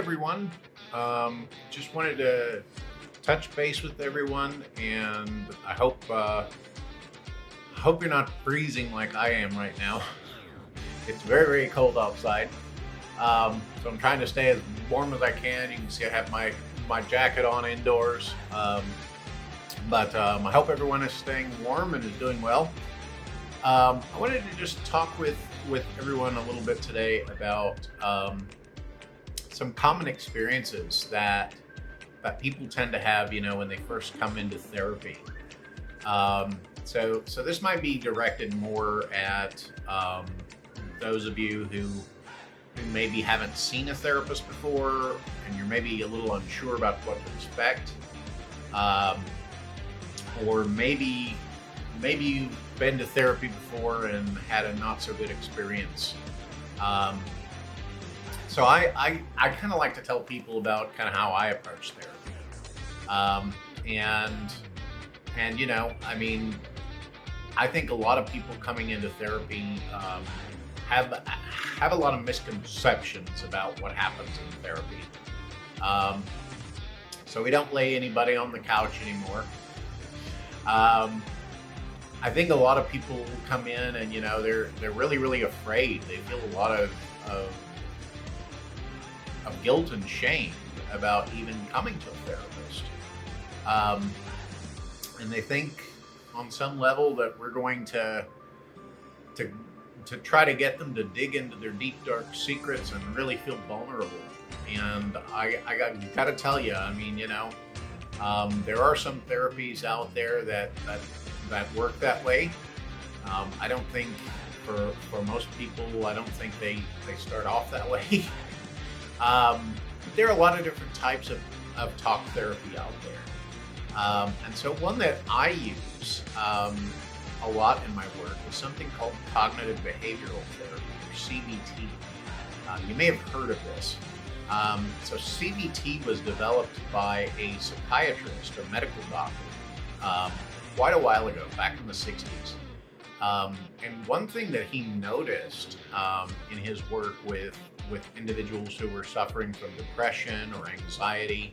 everyone. Just wanted to touch base with everyone, and I hope you're not freezing like I am right now. It's very very cold outside, so I'm trying to stay as warm as I can. You can see I have my jacket on indoors, but I hope everyone is staying warm and is doing well. I wanted to just talk with everyone a little bit today about some common experiences that people tend to have, when they first come into therapy. So this might be directed more at those of you who maybe haven't seen a therapist before, and you're maybe a little unsure about what to expect, or maybe you've been to therapy before and had a not so good experience. So I kind of like to tell people about kind of how I approach therapy. And I mean, I think a lot of people coming into therapy have a lot of misconceptions about what happens in therapy. So we don't lay anybody on the couch anymore. I think a lot of people come in and they're really really afraid. They feel a lot of guilt and shame about even coming to a therapist, and they think on some level that we're going to try to get them to dig into their deep dark secrets and really feel vulnerable. And I got to tell you, I mean, there are some therapies out there that work that way. I don't think for most people, I don't think they start off that way. There are a lot of different types of talk therapy out there. And so one that I use a lot in my work is something called cognitive behavioral therapy, or CBT. You may have heard of this. So CBT was developed by a psychiatrist or medical doctor quite a while ago, back in the 60s. And one thing that he noticed in his work with individuals who were suffering from depression or anxiety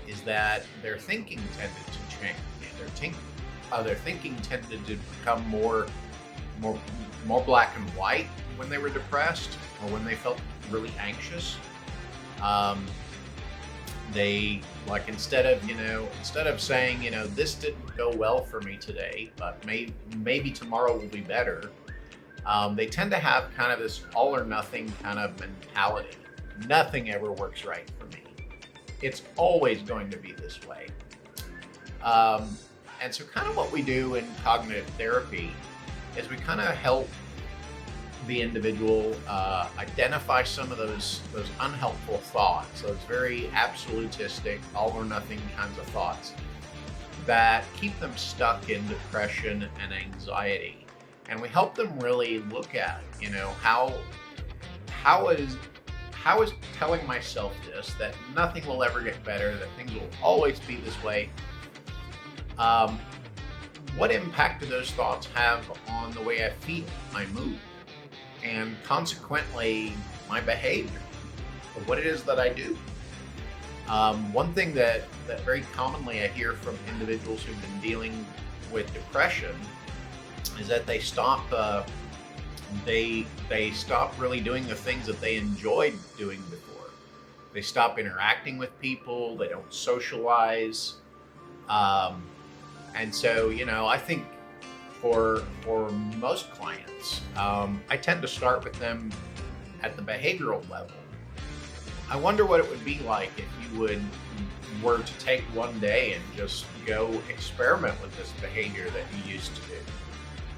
is that their thinking tended to change. Their thinking tended to become more black and white when they were depressed or when they felt really anxious. They, like, instead of saying, this didn't go well for me today, but maybe tomorrow will be better. They tend to have kind of this all or nothing kind of mentality. Nothing ever works right for me. It's always going to be this way. And so kind of what we do in cognitive therapy is we kind of help the individual identify some of those unhelpful thoughts, those very absolutistic, all or nothing kinds of thoughts that keep them stuck in depression and anxiety. And we help them really look at, how is telling myself this, that nothing will ever get better, that things will always be this way. What impact do those thoughts have on the way I feel, my mood, and consequently my behavior, or what it is that I do? One thing that very commonly I hear from individuals who've been dealing with depression is that they stop really doing the things that they enjoyed doing before. They stop interacting with people. They don't socialize. And so, I think for most clients, I tend to start with them at the behavioral level. I wonder what it would be like if you were to take one day and just go experiment with this behavior that you used to do.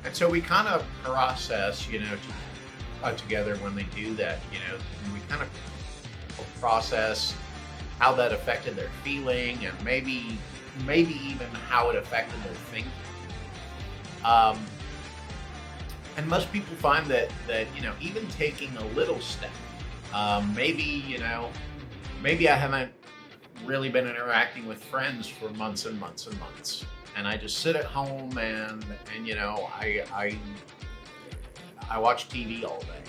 And so we kind of process, together when they do that, we kind of process how that affected their feeling, and maybe even how it affected their thinking. And most people find that even taking a little step, maybe I haven't really been interacting with friends for months and months and months, and I just sit at home and I watch TV all day,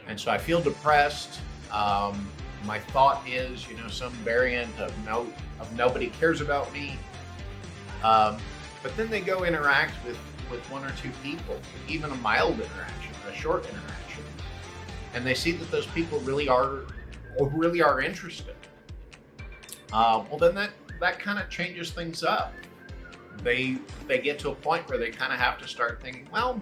and so I feel depressed. my thought is, some variant of nobody cares about me. But then they go interact with one or two people, even a mild interaction, a short interaction, and they see that those people really are interested. Well, then that kind of changes things up. They get to a point where they kind of have to start thinking, well,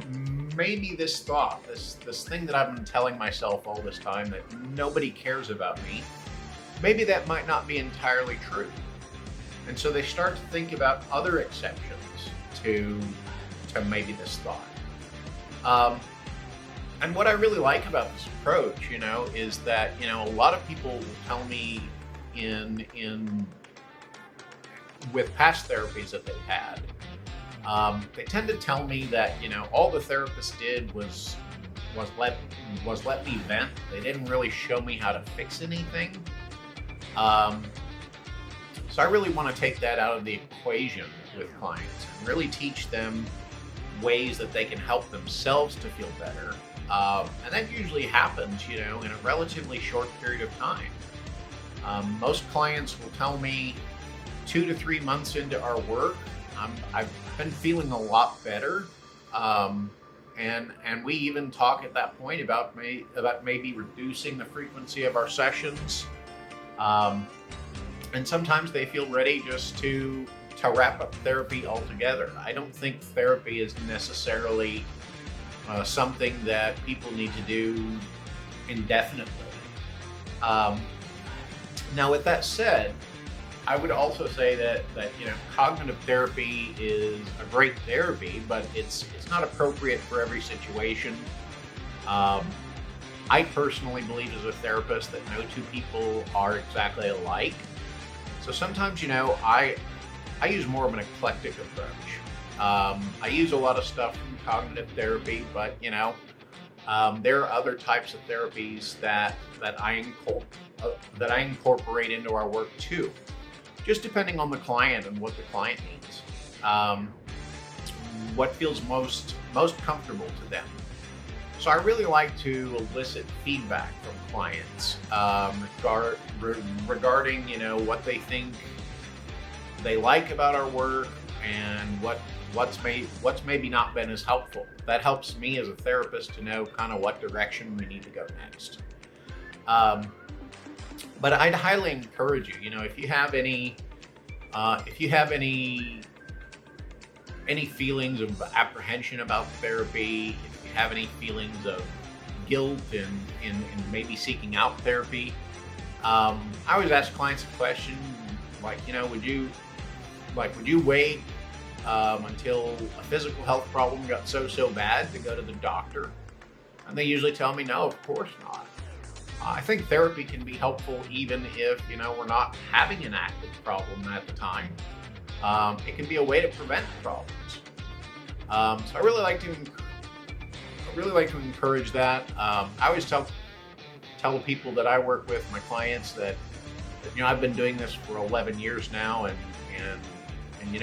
maybe this thought, this thing that I've been telling myself all this time, that nobody cares about me, maybe that might not be entirely true. And so they start to think about other exceptions to maybe this thought. And what I really like about this approach, is that, a lot of people will tell me with past therapies that they've had, they tend to tell me that, all the therapist did was let me vent. They didn't really show me how to fix anything. So I really want to take that out of the equation with clients and really teach them ways that they can help themselves to feel better. And that usually happens, in a relatively short period of time. Most clients will tell me 2 to 3 months into our work, I've been feeling a lot better. And we even talk at that point about maybe reducing the frequency of our sessions. And sometimes they feel ready just to wrap up therapy altogether. I don't think therapy is necessarily something that people need to do indefinitely. Now, with that said, I would also say that cognitive therapy is a great therapy, but it's not appropriate for every situation. I personally believe as a therapist that no two people are exactly alike. So sometimes, I use more of an eclectic approach. I use a lot of stuff from cognitive therapy, but there are other types of therapies that I incorporate into our work too, just depending on the client and what the client needs, what feels most comfortable to them. So I really like to elicit feedback from clients regarding what they think they like about our work and what's maybe not been as helpful. That helps me as a therapist to know kind of what direction we need to go next. But I'd highly encourage you, if you have any feelings of apprehension about therapy, if you have any feelings of guilt in maybe seeking out therapy, I always ask clients a question like, would you wait until a physical health problem got so bad to go to the doctor? And they usually tell me, no, of course not. I think therapy can be helpful even if, we're not having an active problem at the time. It can be a way to prevent problems. So I really like to encourage that. I always tell the people that I work with, my clients, that I've been doing this for 11 years now, and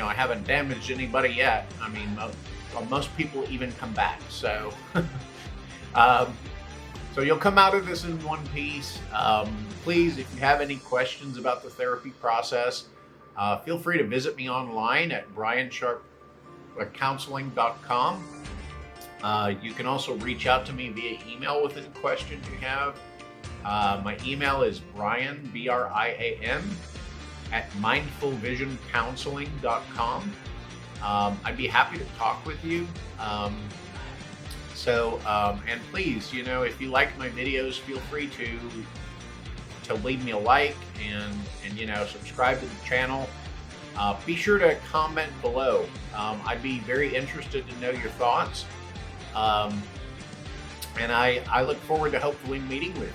I haven't damaged anybody yet. I mean, most people even come back. So, so you'll come out of this in one piece. Please, if you have any questions about the therapy process, feel free to visit me online at briansharpcounseling.com. You can also reach out to me via email with any questions you have. My email is Brian, BRIAN, at mindfulvisioncounseling.com. I'd be happy to talk with you. And please, if you like my videos, feel free to leave me a like and subscribe to the channel. Be sure to comment below. I'd be very interested to know your thoughts. And I look forward to hopefully meeting with you.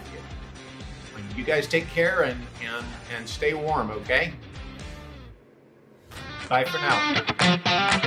You guys take care and stay warm, okay? Bye for now.